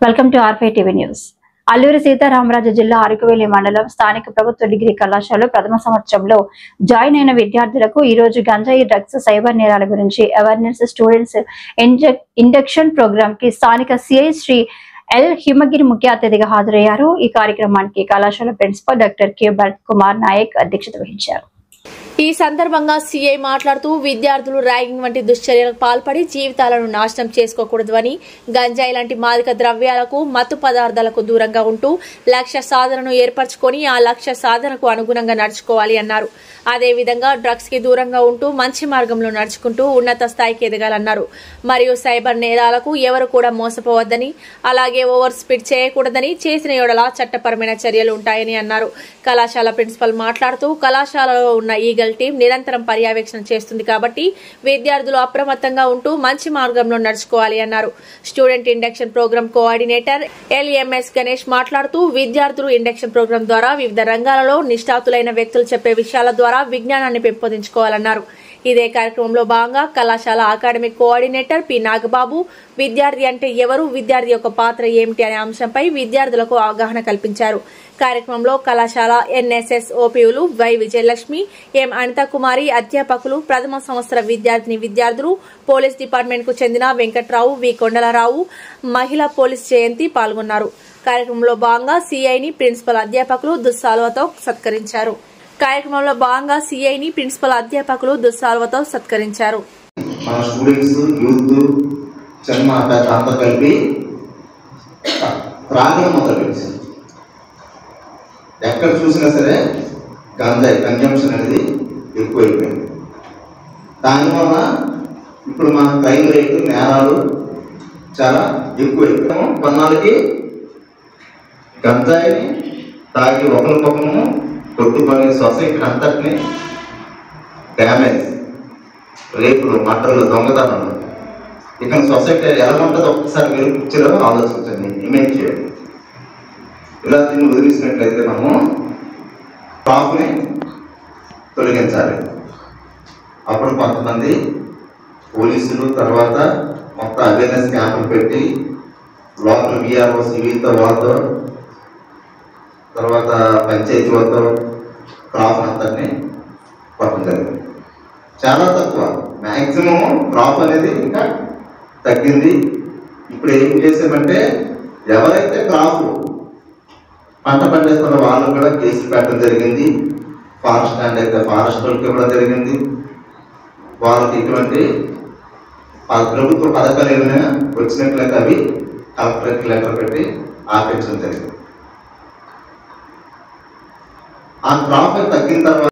Welcome to R5 TV news. Alluri Sitaramaraju జిల్లా అరకువేలి మండలం స్థానిక ప్రభుత్వ డిగ్రీ కళాశాలలో ప్రథమ సంవత్సరంలో జాయిన్ అయిన విద్యార్థులకు ఈ రోజు గంజాయి, డ్రగ్స్, సైబర్ నేరాల గురించి అవేర్నెస్ స్టూడెంట్స్ ఇండక్షన్ ప్రోగ్రామ్ కి స్థానిక సిఐ శ్రీ ఎల్ హిమగిరి ముఖ్య అతిథిగా హాజరయ్యారు. ఈ కార్యక్రమానికి కళాశాల principal doctor K Bharat Kumar Naik అధ్యక్షత వహించారు. ఈ సందర్భంగా సీఐ మాట్లాడుతూ విద్యార్థులు ర్యాగింగ్ వంటి దుశ్చర్యలకు పాల్పడి జీవితాలను నాశనం చేసుకోకూడదని, గంజాయి లాంటి మాదక ద్రవ్యాలకు, మత్తు పదార్థాలకు దూరంగా ఉంటూ లక్ష్య సాధనను ఏర్పరచుకొని ఆ లక్ష్య సాధనకు అనుగుణంగా నడుచుకోవాలి అన్నారు. అదేవిధంగా డ్రగ్స్ కి దూరంగా ఉంటూ మంచి మార్గంలో నడుచుకుంటూ ఉన్నత స్థాయికి ఎదగాలన్నారు. మరియు సైబర్ నేరాలకు ఎవరు కూడా మోసపోవద్దని, అలాగే ఓవర్ స్పీడ్ చేయకూడదని, చేసిన యెడల చట్టపరమైన చర్యలు ఉంటాయని అన్నారు. కళాశాల ప్రిన్సిపల్ మాట్లాడుతూ కళాశాలలో ఉన్న ఈగల్ టీం నిరంతరం పర్యవేక్షణ చేస్తుంది కాబట్టి విద్యార్థులు అప్రమత్తంగా ఉంటూ మంచి మార్గంలో నడుచుకోవాలి అన్నారు. Student induction programme coordinator LMS Ganesh మాట్లాడుతూ విద్యార్థులు ఇండక్షన్ ప్రోగ్రామ్ ద్వారా వివిధ రంగాలలో నిష్ణాతులైన వ్యక్తులు చెప్పే విషయాల ద్వారా విజ్ఞానాన్ని పెంపొందించుకోవాలన్నారు. ఇదే కార్యక్రమంలో భాగంగా కళాశాల అకాడమిక్ కోఆర్డినేటర్ పి నాగబాబు విద్యార్థి అంటే ఎవరు, విద్యార్థి యొక్క పాత్ర ఏమిటి అనే అంశంపై విద్యార్థులకు అవగాహన కల్పించారు. కార్యక్రమంలో కళాశాల ఎన్ఎస్ఎస్ ఓపీలు వై విజయలక్ష్మి, ఎం అనితాకుమారి, అధ్యాపకులు, ప్రథమ సంవత్సర విద్యార్థులు, పోలీస్ డిపార్ట్మెంట్ కు చెందిన వెంకట్రావు, వి కొండలరావు, మహిళా పోలీస్ జయంతి పాల్గొన్నారు. కార్యక్రమంలో భాగంగా సిఐని ప్రిన్సిపల్ అధ్యాపకులు దుస్సాలువతో సత్కరించారు. మన స్టూడెంట్స్, యూత్, చిన్న పెద్ద అంతా కలిపి త్రాగడం మొదలుపెట్టారు. ఎక్కడ చూసినా సరే గంజాయి కన్జంప్షన్ అనేది ఎక్కువైపోయింది. దానివల్ల ఇప్పుడు మన క్రైమ్ రేటు, నేరాలు చాలా ఎక్కువైపోయాము. కొన్నాళ్ళకి గంజాయిని తాగి ఒకరికొకరు కొట్టుకొని సొసైటీ అంతటిని డ్యామేజ్, రేపులు, మటర్లు, దొంగతనాలు, ఇక సొసైటీ ఎలా ఉంటుందో ఒక్కసారి మీరు పిక్చర్ ఆలోచించండి, ఇమేజ్ చేయండి. ఇలా దీన్ని వదిలిసినట్లయితే మనము టాప్ని తొలగించాలి. అప్పుడు కొంతమంది పోలీసులు తర్వాత మొత్తం అవేర్నెస్ క్యాంపులు పెట్టి లోకల్ విఆర్ఓ, సివిల్తో వాళ్ళతో, తర్వాత పంచాయతీ వాళ్ళతో క్రాప్ అంతటిని పట్టడం జరిగింది. చాలా తక్కువ, మ్యాక్సిమం క్రాప్ అనేది ఇంకా తగ్గింది. ఇప్పుడు ఏం చేసామంటే ఎవరైతే క్రాప్ పంట పండిస్తున్న వాళ్ళు కూడా కేసులు పెట్టడం జరిగింది. ఫారెస్ట్ ల్యాండ్ అయితే ఫారెస్ట్ వాళ్ళకి ఇవ్వడం జరిగింది. వాళ్ళకి ఇటువంటి ప్రభుత్వ పథకాలు ఏమైనా వచ్చినట్లయితే అవి కలెక్టర్కి లెటర్ పెట్టి ఆపించడం జరిగింది. ఆ క్రాప్ తగ్గిన తర్వాత